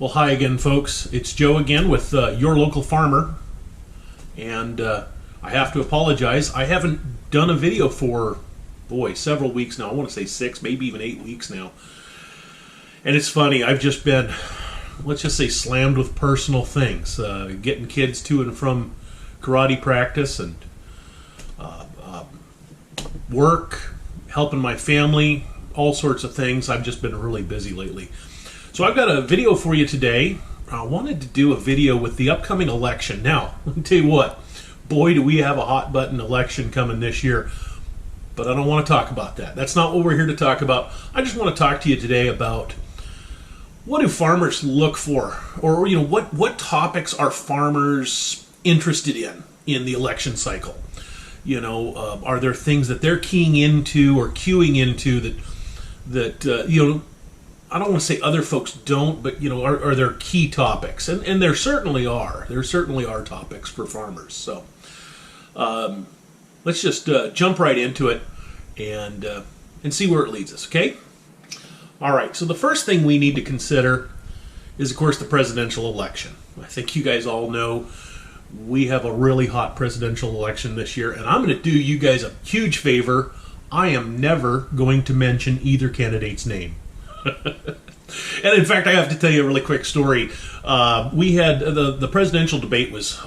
Well, hi again, folks. It's Joe again with Your Local Farmer. And I have to apologize. I haven't done a video for, several weeks now. I want to say 6, maybe even 8 weeks now. And it's funny, I've just been, let's just say, slammed with personal things. Getting kids to and from karate practice and work, helping my family, all sorts of things. I've just been really busy lately. So I've got a video for you today. I wanted to do a video with the upcoming election. Now, let me tell you what, boy, do we have a hot button election coming this year. But I don't want to talk about that. That's not what we're here to talk about. I just want to talk to you today about what do farmers look for, or what topics are farmers interested in the election cycle. Are there things that they're keying into or queuing into that I don't want to say other folks don't, but are there key topics? And there certainly are. There certainly are topics for farmers. So let's just jump right into it and see where it leads us, okay? All right, so the first thing we need to consider is, of course, the presidential election. I think you guys all know we have a really hot presidential election this year, and I'm going to do you guys a huge favor. I am never going to mention either candidate's name. And in fact, I have to tell you a really quick story. We had the presidential debate was,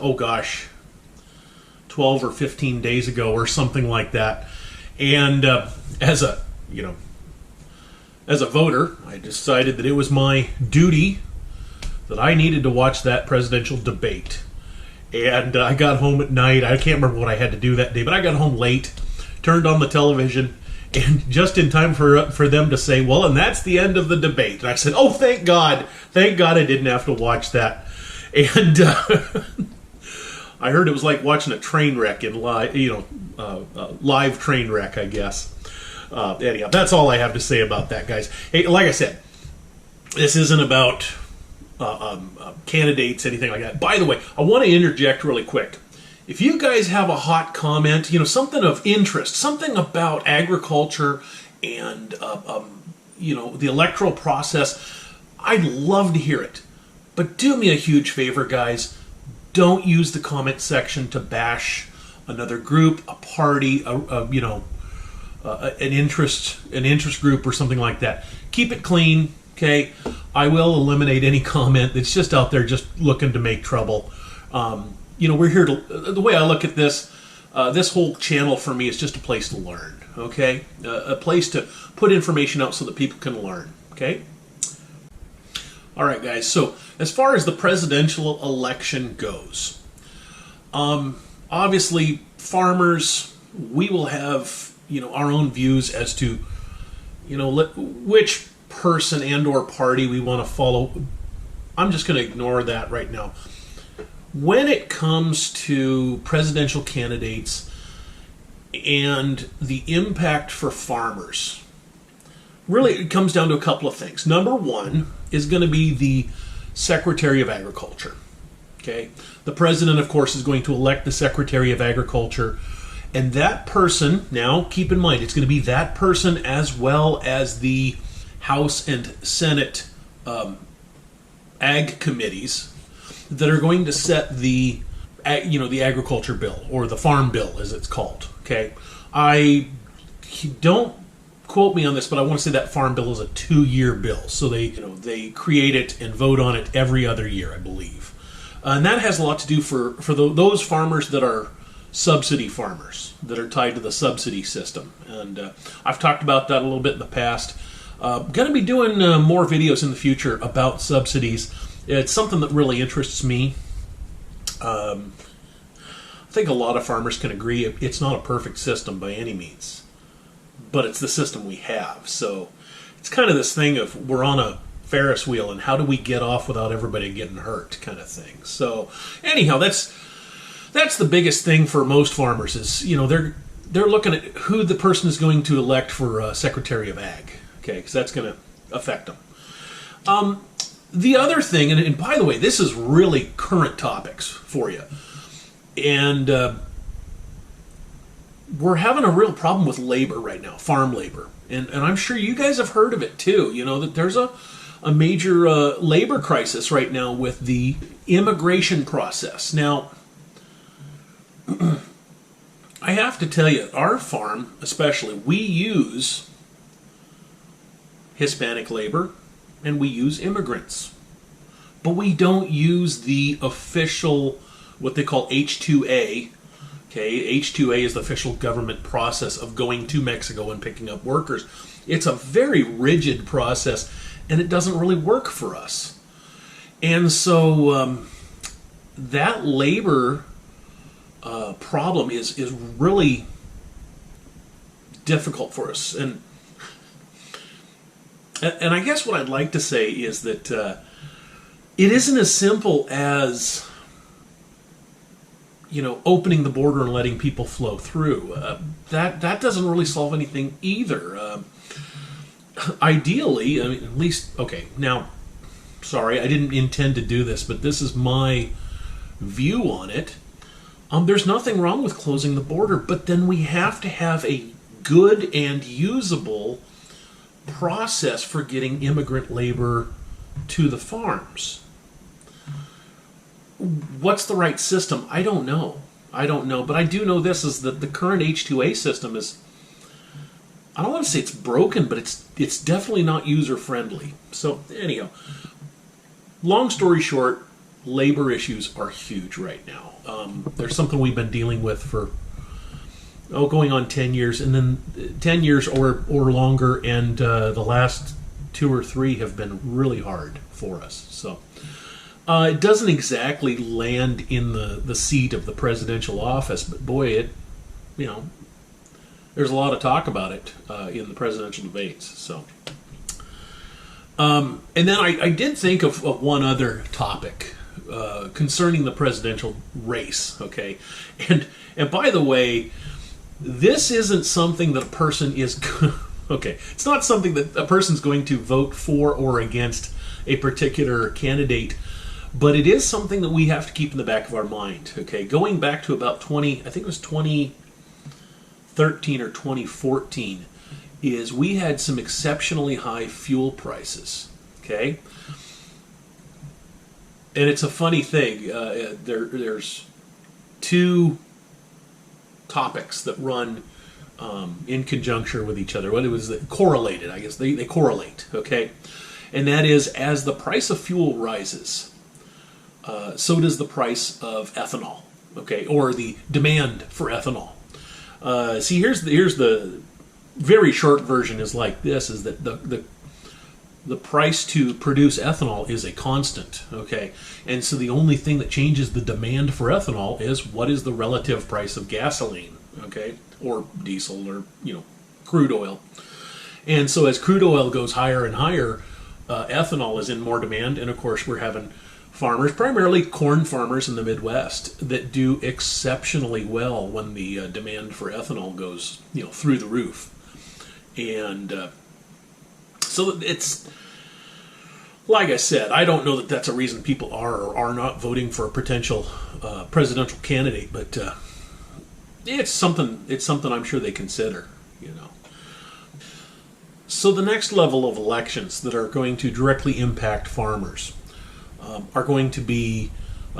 12 or 15 days ago or something like that. And as a voter, I decided that it was my duty that I needed to watch that presidential debate. And I got home at night. I can't remember what I had to do that day, but I got home late, turned on the television, and just in time for them to say, well, and that's the end of the debate. And I said, oh, thank God I didn't have to watch that. And I heard it was like watching a train wreck in live train wreck, I guess. Anyhow, that's all I have to say about that, guys. Hey, like I said, this isn't about candidates, anything like that. By the way, I want to interject really quick. If you guys have a hot comment, something of interest, something about agriculture and, the electoral process, I'd love to hear it. But do me a huge favor, guys. Don't use the comment section to bash another group, a party, an interest group or something like that. Keep it clean, okay? I will eliminate any comment that's just out there just looking to make trouble. We're here to, the way I look at this whole channel for me is just a place to learn, okay? A place to put information out so that people can learn, okay? All right, guys, so as far as the presidential election goes, obviously farmers, we will have, our own views as to, which person and or party we want to follow. I'm just going to ignore that right now. When it comes to presidential candidates and the impact for farmers, really it comes down to a couple of things. Number one is going to be the Secretary of Agriculture. Okay? The president, of course, is going to elect the Secretary of Agriculture. And that person, now keep in mind, it's going to be that person as well as the House and Senate ag committees that are going to set the agriculture bill, or the farm bill as it's called. Okay, I don't quote me on this, but I want to say that farm bill is a 2-year bill, so they create it and vote on it every other year, I believe, and that has a lot to do for those farmers that are subsidy farmers that are tied to the subsidy system, and I've talked about that a little bit in the past. Going to be doing more videos in the future about subsidies. It's something that really interests me. I think a lot of farmers can agree it's not a perfect system by any means, but it's the system we have. So it's kind of this thing of we're on a Ferris wheel, and how do we get off without everybody getting hurt, kind of thing. So anyhow, that's the biggest thing for most farmers is they're looking at who the person is going to elect for Secretary of Ag. Okay, because that's going to affect them. The other thing, and by the way, this is really current topics for you, and we're having a real problem with labor right now, farm labor, and I'm sure you guys have heard of it too. That there's a a major labor crisis right now with the immigration process. Now, I have to tell you, our farm especially, we use Hispanic labor and we use immigrants. But we don't use the official, what they call H-2A. Okay, H-2A is the official government process of going to Mexico and picking up workers. It's a very rigid process, and it doesn't really work for us. And so that labor problem is really difficult for us. And I guess what I'd like to say is that it isn't as simple as, opening the border and letting people flow through. That doesn't really solve anything either. Ideally, I mean, at least, okay, now, sorry, I didn't intend to do this, but this is my view on it. There's nothing wrong with closing the border, but then we have to have a good and usable process for getting immigrant labor to the farms. What's the right system? I don't know, but I do know this is that the current H-2A system is, I don't want to say it's broken, but it's definitely not user-friendly. So, anyhow, long story short, labor issues are huge right now. There's something we've been dealing with for, going on 10 years, and then 10 years or longer, and the last 2 or 3 have been really hard for us. So, it doesn't exactly land in the seat of the presidential office, but boy, there's a lot of talk about it in the presidential debates. So, and then I did think of one other topic concerning the presidential race. Okay, and by the way, this isn't something that a person is okay. It's not something that a person's going to vote for or against a particular candidate. But it is something that we have to keep in the back of our mind. Okay, going back to about 2013 or 2014, is we had some exceptionally high fuel prices. Okay, and it's a funny thing. There's 2 topics that run in conjunction with each other. What it was correlated, I guess they correlate. Okay, and that is as the price of fuel rises. So does the price of ethanol, okay, or the demand for ethanol. See, here's the very short version is like this: is that the price to produce ethanol is a constant, okay, and so the only thing that changes the demand for ethanol is what is the relative price of gasoline, okay, or diesel, or crude oil. And so as crude oil goes higher and higher, ethanol is in more demand, and of course we're having farmers, primarily corn farmers in the Midwest, that do exceptionally well when the demand for ethanol goes, through the roof. And so it's, like I said, I don't know that that's a reason people are or are not voting for a potential presidential candidate, but it's something I'm sure they consider, So the next level of elections that are going to directly impact farmers are going to be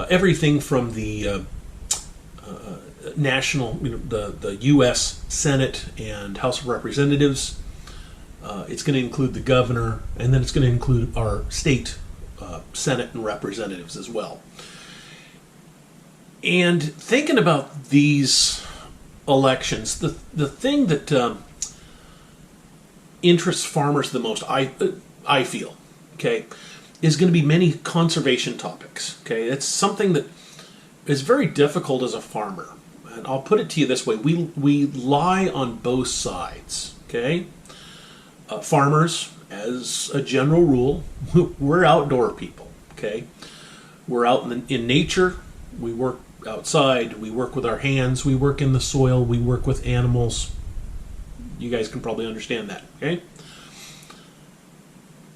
everything from the national, the U.S. Senate and House of Representatives. It's going to include the governor, and then it's going to include our state Senate and representatives as well. And thinking about these elections, the thing that interests farmers the most, I feel, okay, is going to be many conservation topics. Okay, it's something that is very difficult as a farmer, and I'll put it to you this way: we lie on both sides. Okay, farmers, as a general rule, we're outdoor people. Okay, we're out in nature. We work outside. We work with our hands. We work in the soil. We work with animals. You guys can probably understand that. Okay.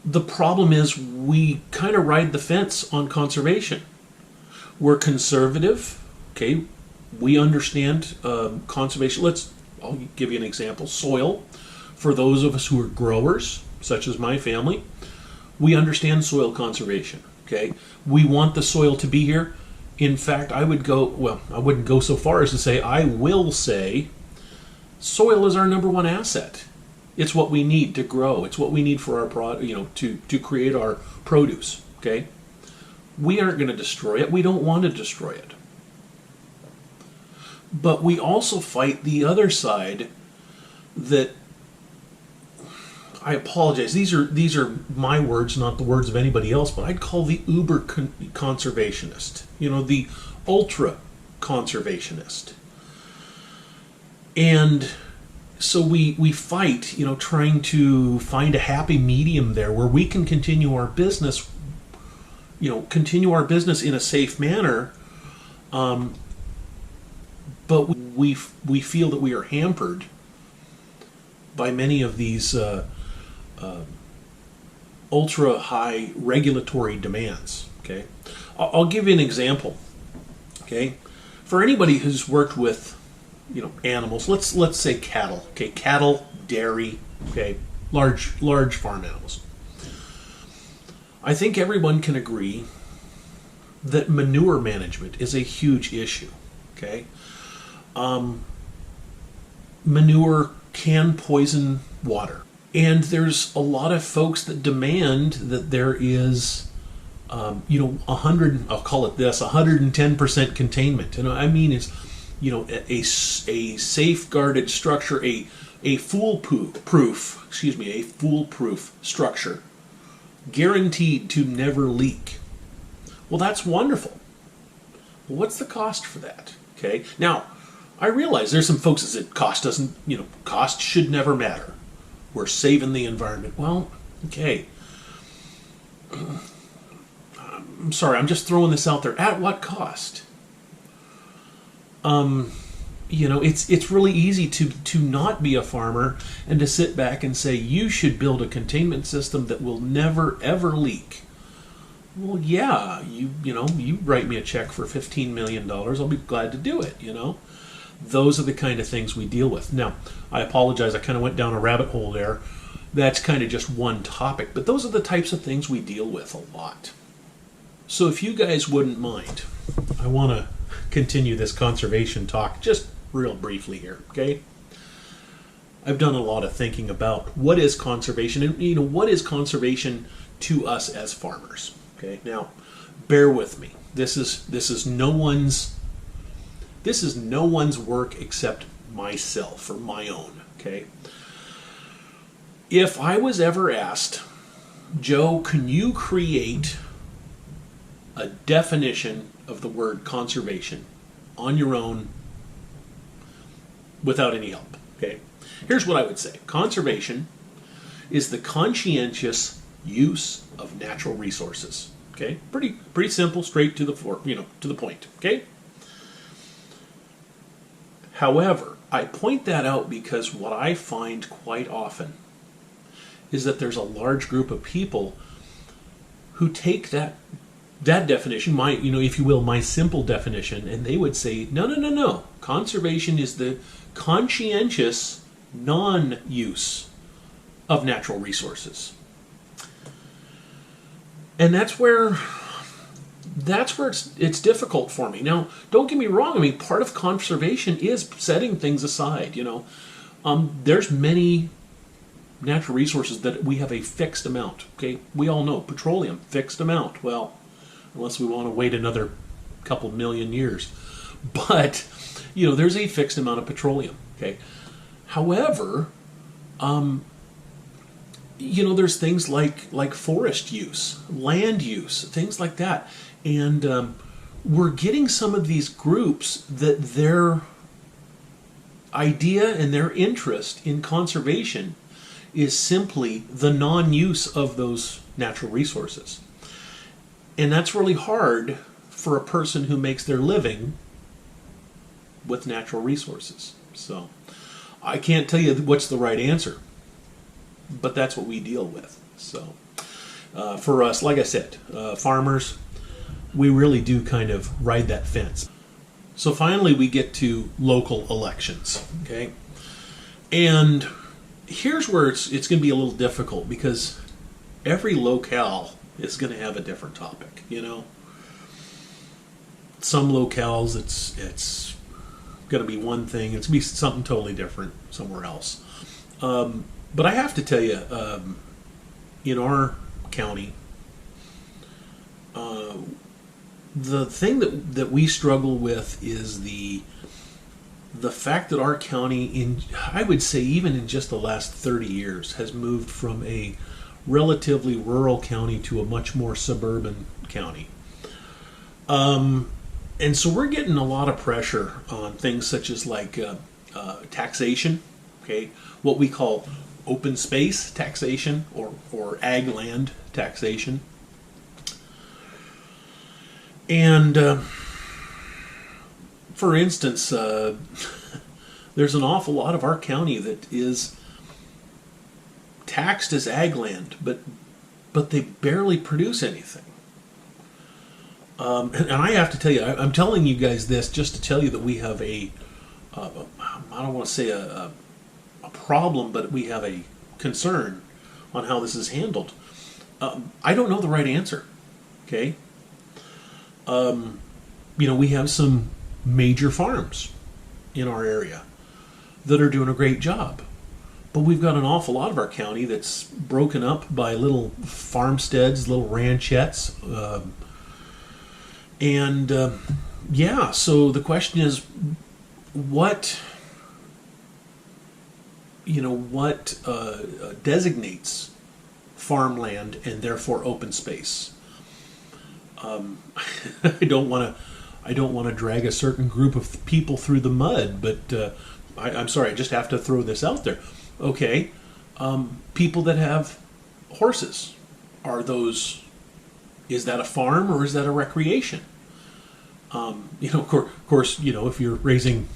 The problem is we kind of ride the fence on conservation. We're conservative, okay? We understand conservation. I'll give you an example. Soil, for those of us who are growers, such as my family, We understand soil conservation. Okay, we want the soil to be here. In fact, I wouldn't go so far as to say, I will say, soil is our number one asset. It's what we need to grow. It's what we need for our to create our produce. Okay, we aren't going to destroy it. We don't want to destroy it. But we also fight the other side that, I apologize, these are my words, not the words of anybody else, but I'd call the uber conservationist, the ultra conservationist. And so we fight, trying to find a happy medium there where we can continue our business, in a safe manner. But we feel that we are hampered by many of these ultra high regulatory demands. Okay, I'll give you an example. Okay, for anybody who's worked with animals, let's say cattle. Okay, cattle, dairy. Okay, large farm animals. I think everyone can agree that manure management is a huge issue. Okay. Manure can poison water. And there's a lot of folks that demand that there is, 110% containment. And I mean, it's, a safeguarded structure, a foolproof structure, guaranteed to never leak. Well, that's wonderful. Well, what's the cost for that? Okay. Now, I realize there's some folks that said cost should never matter. We're saving the environment. Well, okay. I'm sorry, I'm just throwing this out there. At what cost? It's really easy to not be a farmer and to sit back and say you should build a containment system that will never ever leak. Well, yeah, you write me a check for $15 million, I'll be glad to do it, Those are the kind of things we deal with. Now, I apologize, I kind of went down a rabbit hole there. That's kind of just one topic, but those are the types of things we deal with a lot. So if you guys wouldn't mind, I want to continue this conservation talk just real briefly here, okay? I've done a lot of thinking about what is conservation, and what is conservation to us as farmers. Okay, now bear with me. This is no one's work except myself or my own. Okay. If I was ever asked, Joe, can you create a definition of the word conservation on your own without any help? Okay. Here's what I would say. Conservation is the conscientious use of natural resources. Okay, pretty simple, straight to the to the point. Okay. However, I point that out because what I find quite often is that there's a large group of people who take that definition, my simple definition, and they would say, no. Conservation is the conscientious non-use of natural resources. And that's where it's difficult for me. Now, don't get me wrong. I mean, part of conservation is setting things aside. There's many natural resources that we have a fixed amount. Okay, we all know petroleum, fixed amount. Well, unless we want to wait another couple million years, but there's a fixed amount of petroleum. Okay, however, there's things like forest use, land use, things like that. And we're getting some of these groups that their idea and their interest in conservation is simply the non-use of those natural resources. And that's really hard for a person who makes their living with natural resources. So I can't tell you what's the right answer, but that's what we deal with. So for us, like I said, farmers, we really do kind of ride that fence. So finally we get to local elections, okay? And here's where it's going to be a little difficult, because every locale is going to have a different topic. Some locales it's going to be one thing. It's going to be something totally different somewhere else. But I have to tell you, in our county, the thing that we struggle with is the fact that our county, I would say even in just the last 30 years, has moved from a relatively rural county to a much more suburban county. And so we're getting a lot of pressure on things such as like taxation, okay, what we call open space taxation or ag land taxation. And for instance, there's an awful lot of our county that is taxed as ag land, but they barely produce anything. And I have to tell you, I'm telling you guys this just to tell you that we have I don't want to say a problem, but we have a concern on how this is handled. I don't know the right answer. Okay. We have some major farms in our area that are doing a great job. But we've got an awful lot of our county that's broken up by little farmsteads, little ranchettes. So the question is, what designates farmland and therefore open space? I don't want to drag a certain group of people through the mud, but I'm sorry, I just have to throw this out there. Okay, people that have horses, is that a farm or is that a recreation? Of course, if you're raising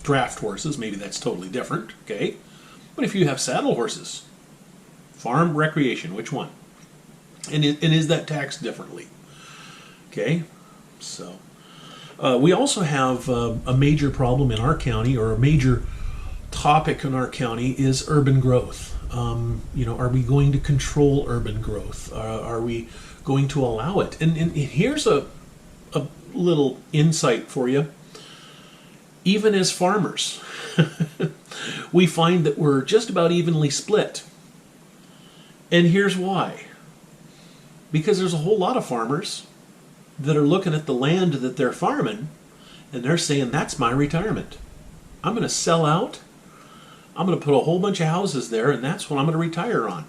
draft horses, maybe that's totally different, okay? But if you have saddle horses, farm, recreation, which one? And is that taxed differently? Okay, so we also have a major problem in our county, or a major topic in our county is urban growth. Are we going to control urban growth? Are we going to allow it? And here's a little insight for you. Even as farmers, we find that we're just about evenly split. And here's why. Because there's a whole lot of farmers that are looking at the land that they're farming, and they're saying, that's my retirement. I'm going to sell out. I'm going to put a whole bunch of houses there, and that's what I'm going to retire on.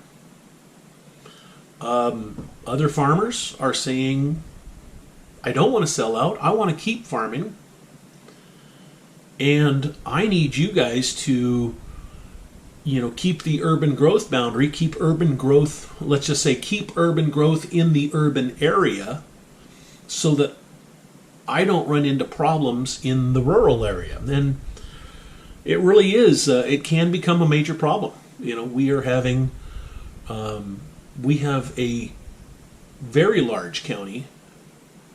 Other farmers are saying, I don't want to sell out. I want to keep farming. And I need you guys to, keep the urban growth boundary, keep urban growth in the urban area so that I don't run into problems in the rural area. And it really is, it can become a major problem. We have a very large county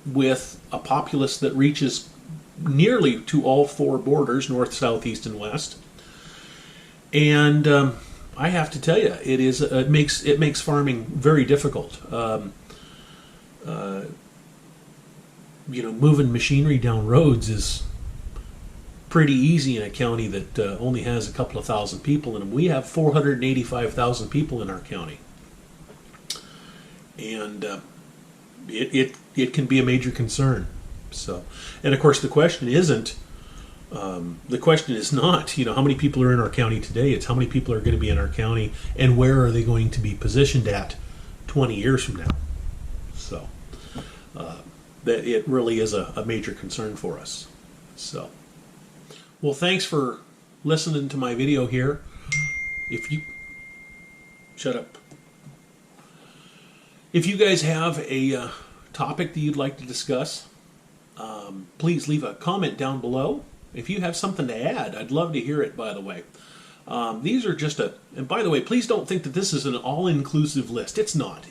with a populace that reaches nearly to all four borders, north, south, east, and west. And I have to tell you, it makes farming very difficult. Moving machinery down roads is pretty easy in a county that only has a couple of thousand people in them. We have 485,000 people in our county, and it can be a major concern. So, and of course, the question is not, how many people are in our county today. It's how many people are going to be in our county, and where are they going to be positioned at 20 years from now. So, that it really is a major concern for us. So, well, thanks for listening to my video here. Shut up. If you guys have a topic that you'd like to discuss, please leave a comment down below. If you have something to add, I'd love to hear it, by the way. These are just and by the way, please don't think that this is an all-inclusive list. It's not.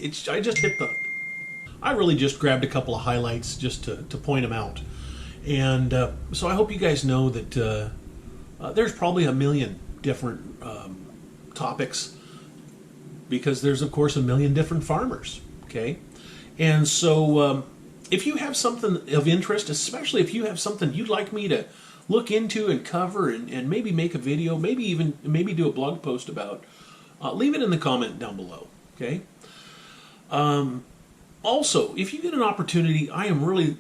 I really just grabbed a couple of highlights just to point them out. And so I hope you guys know that there's probably a million different topics because there's, of course, a million different farmers, okay? And so if you have something of interest, especially if you have something you'd like me to look into and cover and maybe make a video, maybe do a blog post about, leave it in the comment down below, okay? Also, if you get an opportunity, I am really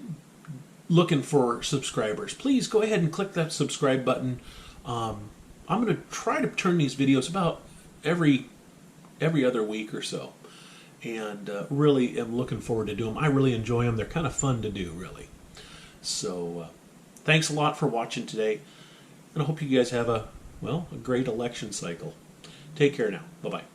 looking for subscribers. Please go ahead and click that subscribe button. I'm going to try to turn these videos about every other week or so, and really am looking forward to doing them. I really enjoy them. They're kind of fun to do, really. So thanks a lot for watching today, and I hope you guys have a great election cycle. Take care now. Bye-bye.